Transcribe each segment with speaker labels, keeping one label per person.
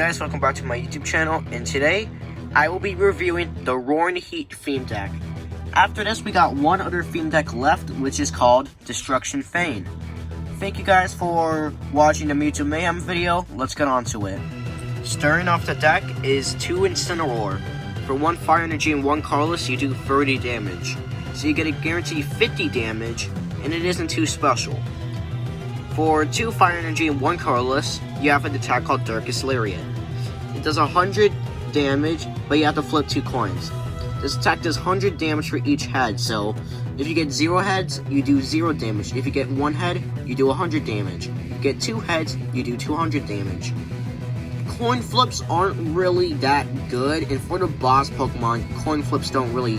Speaker 1: guys, welcome back to my YouTube channel, and today I will be reviewing the Roaring Heat theme deck. After this, we got one other theme deck left, which is called Destruction Fane. Thank you guys for watching the Mewtwo Mayhem video. Let's get on to it. Starting off the deck is 2 Incineroar. For 1 Fire Energy and 1 Colorless, you do 30 damage. So you get a guaranteed 50 damage, and it isn't too special. For 2 Fire Energy and 1 Colorless, you have an attack called Darkest Lariat. It does 100 damage, but you have to flip 2 coins. This attack does 100 damage for each head, so if you get 0 heads, you do 0 damage. If you get 1 head, you do 100 damage. If you get 2 heads, you do 200 damage. Coin flips aren't really that good, and for the boss Pokemon, coin flips don't really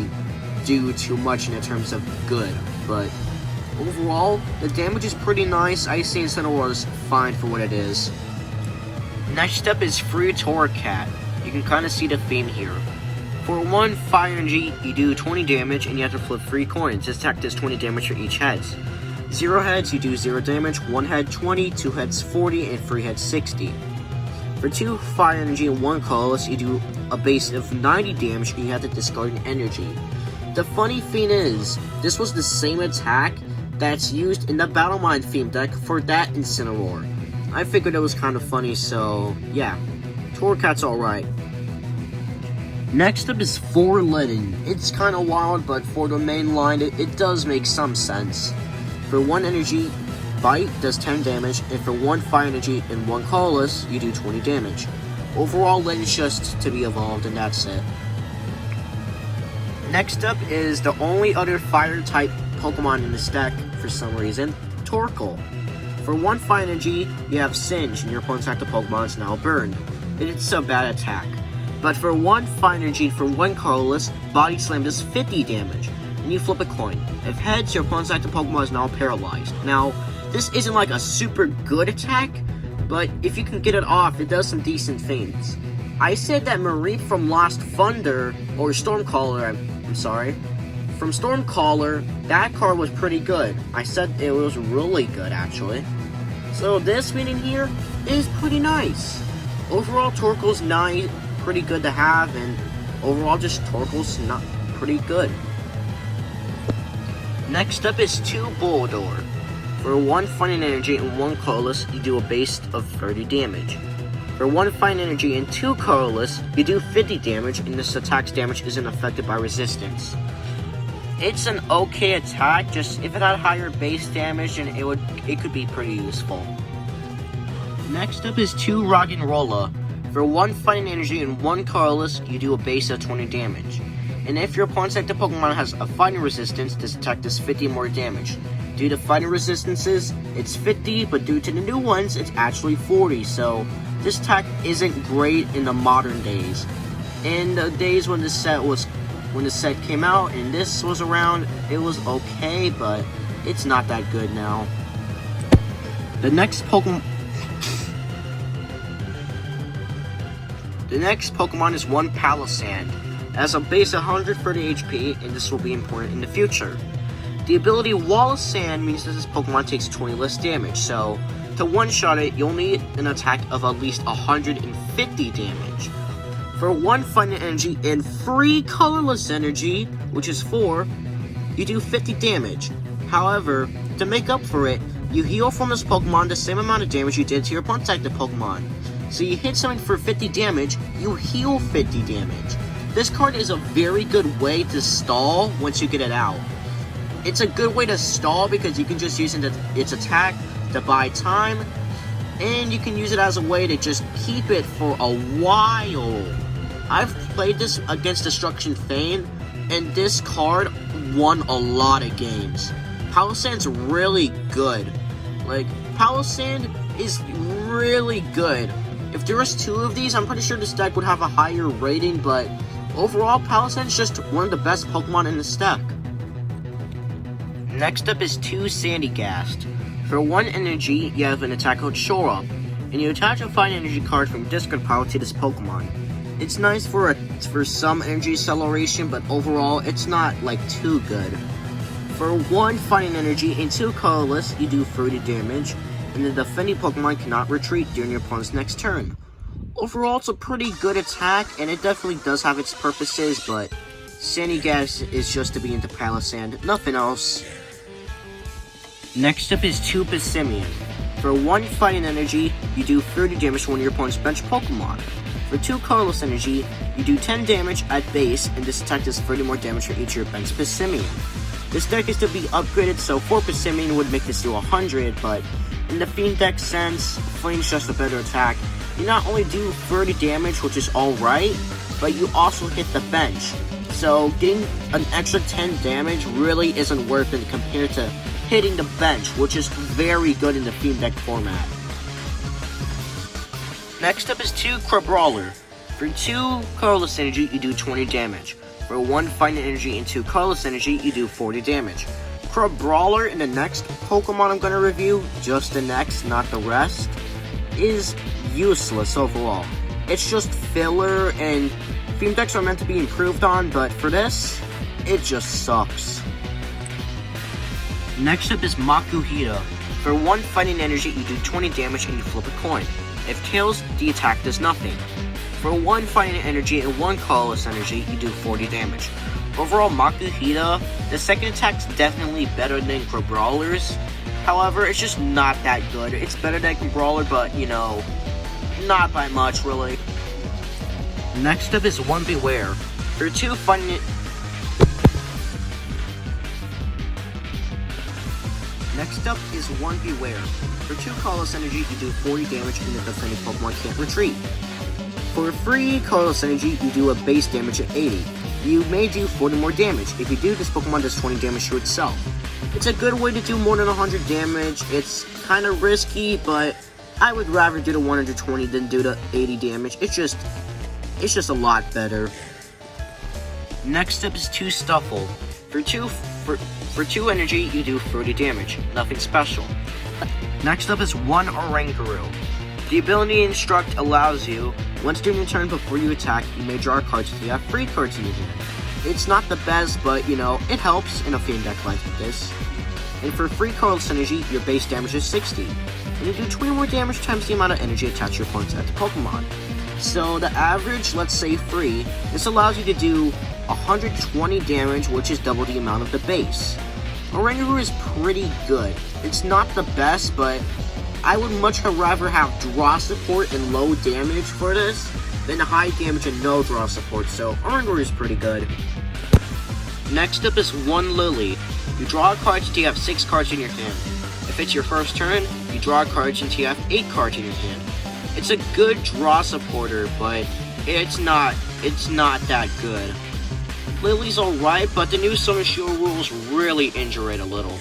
Speaker 1: do too much in terms of good, but overall, the damage is pretty nice. Icy Incineroar is fine for what it is. Next up is Free Torracat. You can kind of see the theme here. For 1 Fire Energy, you do 20 damage and you have to flip 3 coins. This attack does 20 damage for each heads. 0 heads, you do 0 damage, 1 head 20, 2 heads 40, and 3 heads 60. For 2 Fire Energy and 1 Colorless, you do a base of 90 damage and you have to discard an energy. The funny thing is, this was the same attack that's used in the Battle Mine theme deck for that Incineroar. I figured it was kind of funny, so yeah, Torracat's alright. Next up is 4 Litten. It's kind of wild, but for the main line, it does make some sense. For 1 Energy, Bite does 10 damage, and for 1 Fire Energy and 1 Colorless, you do 20 damage. Overall, Litten's just to be evolved, and that's it. Next up is the only other Fire-type Pokemon in this deck, for some reason, Torkoal. For 1 Fire Energy, you have Singe, and your opponent's active Pokemon is now burned. It's a bad attack. But for 1 Fire Energy and for 1 Colorless, Body Slam does 50 damage, and you flip a coin. If heads, your opponent's active Pokemon is now paralyzed. Now, this isn't like a super good attack, but if you can get it off, it does some decent things. I said that Mareep from Lost Thunder, or Stormcaller, I'm sorry, from Stormcaller, that card was pretty good. I said it was really good, actually. So this meeting here is pretty nice. Overall, Torkoal's nice, pretty good to have, and overall, just Torkoal's not pretty good. Next up is 2 Bulldor. For 1 Fighting Energy and 1 Colorless, you do a base of 30 damage. For 1 Fighting Energy and 2 Colorless, you do 50 damage, and this attack's damage isn't affected by resistance. It's an okay attack, just if it had higher base damage, and it could be pretty useful. Next up is 2 Roggenrola. For 1 Fighting Energy and 1 Colorless, you do a base of 20 damage. And if your opponent's active Pokemon has a fighting resistance, this attack does 50 more damage. Due to fighting resistances, it's 50, but due to the new ones, it's actually 40, so this attack isn't great in the modern days. In the days when the set came out and this was around, it was okay, but it's not that good now. The next Pokemon is 1 Palossand. It has a base of 130 HP, and this will be important in the future. The ability Wall of Sand means that this Pokemon takes 20 less damage, so to one-shot it, you'll need an attack of at least 150 damage. For 1 Fighting Energy and 3 Colorless Energy, which is 4, you do 50 damage. However, to make up for it, you heal from this Pokemon the same amount of damage you did to your opponent's active Pokemon. So you hit something for 50 damage, you heal 50 damage. This card is a very good way to stall once you get it out. It's a good way to stall because you can just use its attack to buy time, and you can use it as a way to just keep it for a while. I've played this against Destruction Fane, and this card won a lot of games. Palossand's really good. Like, Palossand is really good. If there was 2 of these, I'm pretty sure this deck would have a higher rating, but overall, Palossand's just one of the best Pokemon in this deck. Next up is 2 Sandygast. For 1 Energy, you have an attack called Shore Up, and you attach a Fine Energy card from Discard Pile to this Pokemon. It's nice for some energy acceleration, but overall, it's not like too good. For 1 Fighting Energy and 2 Colorless, you do 30 damage, and the defending Pokemon cannot retreat during your opponent's next turn. Overall, it's a pretty good attack, and it definitely does have its purposes, but Sandygast is just to be into Palossand, nothing else. Next up is 2 Pissimian. For 1 fighting energy, you do 30 damage to one of your opponent's bench Pokemon. For 2 colorless energy, you do 10 damage at base, and this attack does 30 more damage for each of your bench Pissimian. This deck is to be upgraded, so 4 Pissimian would make this to 100, but in the Fiend deck sense, Flame's just a better attack. You not only do 30 damage, which is alright, but you also hit the bench. So getting an extra 10 damage really isn't worth it compared to hitting the bench, which is very good in the Fiend deck format. Next up is 2 Crabrawler. For 2 colorless energy, you do 20 damage. For 1 fighting energy and 2 colorless energy, you do 40 damage. Crabrawler in the next Pokemon I'm going to review, just the next, not the rest, is useless overall. It's just filler, and Fiend decks are meant to be improved on, but for this, it just sucks. Next up is Makuhita. For 1 fighting energy, you do 20 damage and you flip a coin. If tails, the attack does nothing. For 1 fighting energy and 1 colorless energy, you do 40 damage. Overall, Makuhita, the second attack's definitely better than Crabrawler's. However, it's just not that good. It's better than Crabrawler, but, you know, not by much, really. Next up is 1 Beware. For 2 fighting... Next up is 1 Beware. For 2 colorless energy, you do 40 damage and the defending Pokemon can't retreat. For 3 colorless energy, you do a base damage at 80. You may do 40 more damage. If you do, this Pokemon does 20 damage to itself. It's a good way to do more than 100 damage. It's kind of risky, but I would rather do the 120 than do the 80 damage. It's just a lot better. Next up is 2 Stuffle. For 2 energy, you do 30 damage. Nothing special. Next up is 1 Oranguru. The ability Instruct allows you, once during your turn before you attack, you may draw a card so you have 3 cards in your hand. It's not the best, but you know, it helps in a Fiend deck like this. And for 3 colorless energy, your base damage is 60. And you do 20 more damage times the amount of energy attached to your opponent's active Pokemon. So the average, let's say 3, this allows you to do 120 damage, which is double the amount of the base. Oranguru is pretty good. It's not the best, but I would much rather have draw support and low damage for this than high damage and no draw support, so Oranguru is pretty good. Next up is 1 Lily. You draw a card until you have 6 cards in your hand. If it's your first turn, you draw a card until you have 8 cards in your hand. It's a good draw supporter, but it's not that good. Lily's alright, but the new Sun and Shield rules really injure it a little.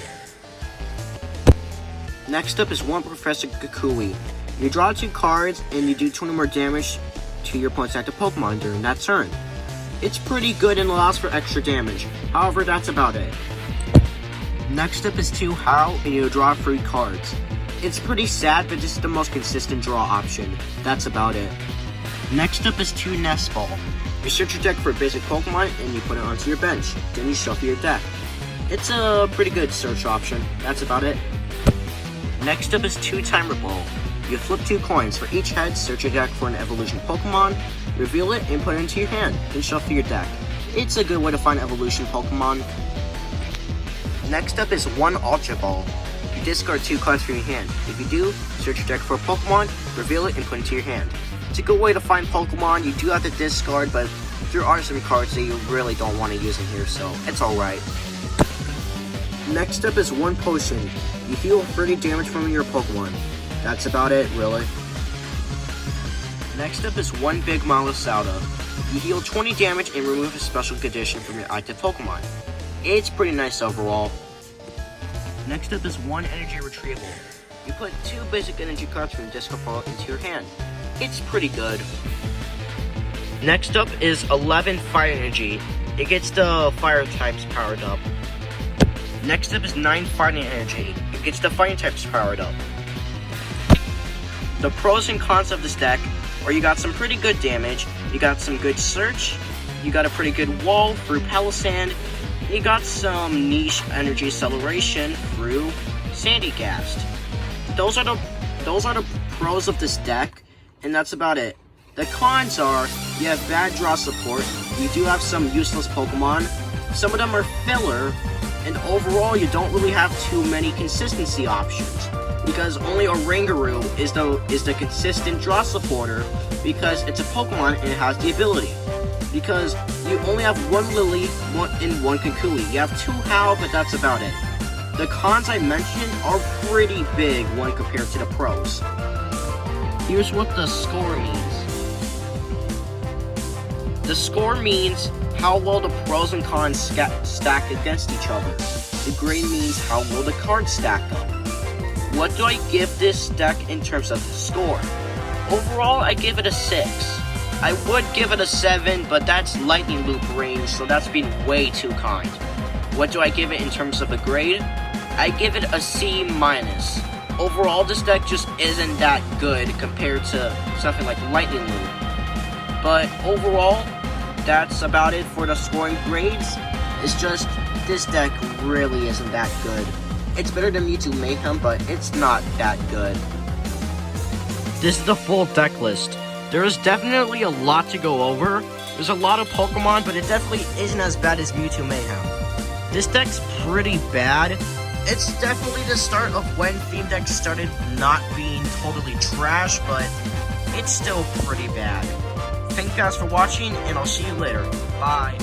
Speaker 1: Next up is 1 Professor Kukui. You draw 2 cards, and you do 20 more damage to your opponent's active Pokemon during that turn. It's pretty good and allows for extra damage. However, that's about it. Next up is 2 Howl, and you draw 3 cards. It's pretty sad, but this is the most consistent draw option. That's about it. Next up is 2 Nest Ball. You search your deck for a basic Pokemon, and you put it onto your bench. Then you shuffle your deck. It's a pretty good search option. That's about it. Next up is 2 Timer Ball. You flip 2 coins. For each head, search your deck for an evolution Pokemon, reveal it, and put it into your hand. Then shuffle your deck. It's a good way to find evolution Pokemon. Next up is 1 Ultra Ball. You discard 2 cards from your hand. If you do, search your deck for a Pokemon, reveal it, and put it into your hand. It's a good way to find Pokemon. You do have to discard, but there are some cards that you really don't want to use in here, so it's alright. Next up is 1 Potion. You heal 30 damage from your Pokemon. That's about it, really. Next up is 1 Big Palossand. You heal 20 damage and remove a special condition from your active Pokemon. It's pretty nice overall. Next up is 1 Energy Retrieval. You put 2 basic energy cards from your discard pile into your hand. It's pretty good. Next up is 11 Fire Energy. It gets the fire types powered up. Next up is 9 Fighting Energy. It gets the fighting types powered up. The pros and cons of this deck are you got some pretty good damage, you got some good search, you got a pretty good wall through Palossand, and you got some niche energy acceleration through Sandygast. Those are the pros of this deck, and that's about it. The cons are, you have bad draw support, you do have some useless Pokemon, some of them are filler, and overall you don't really have too many consistency options. Because only Oranguru is the consistent draw supporter, because it's a Pokemon and it has the ability. Because you only have one Lily and one Kukui. You have two Howl, but that's about it. The cons I mentioned are pretty big when compared to the pros. Here's what the score means. The score means how well the pros and cons stack against each other. The grade means how well the cards stack up. What do I give this deck in terms of score? Overall, I give it a 6. I would give it a 7, but that's Lightning Loop range, so that's being way too kind. What do I give it in terms of a grade? I give it a C-. Overall, this deck just isn't that good compared to something like Lightning Loop. But overall, that's about it for the scoring grades. It's just, this deck really isn't that good. It's better than Mewtwo Mayhem, but it's not that good. This is the full deck list. There is definitely a lot to go over. There's a lot of Pokemon, but it definitely isn't as bad as Mewtwo Mayhem. This deck's pretty bad. It's definitely the start of when theme decks started not being totally trash, but it's still pretty bad. Thank you guys for watching, and I'll see you later. Bye.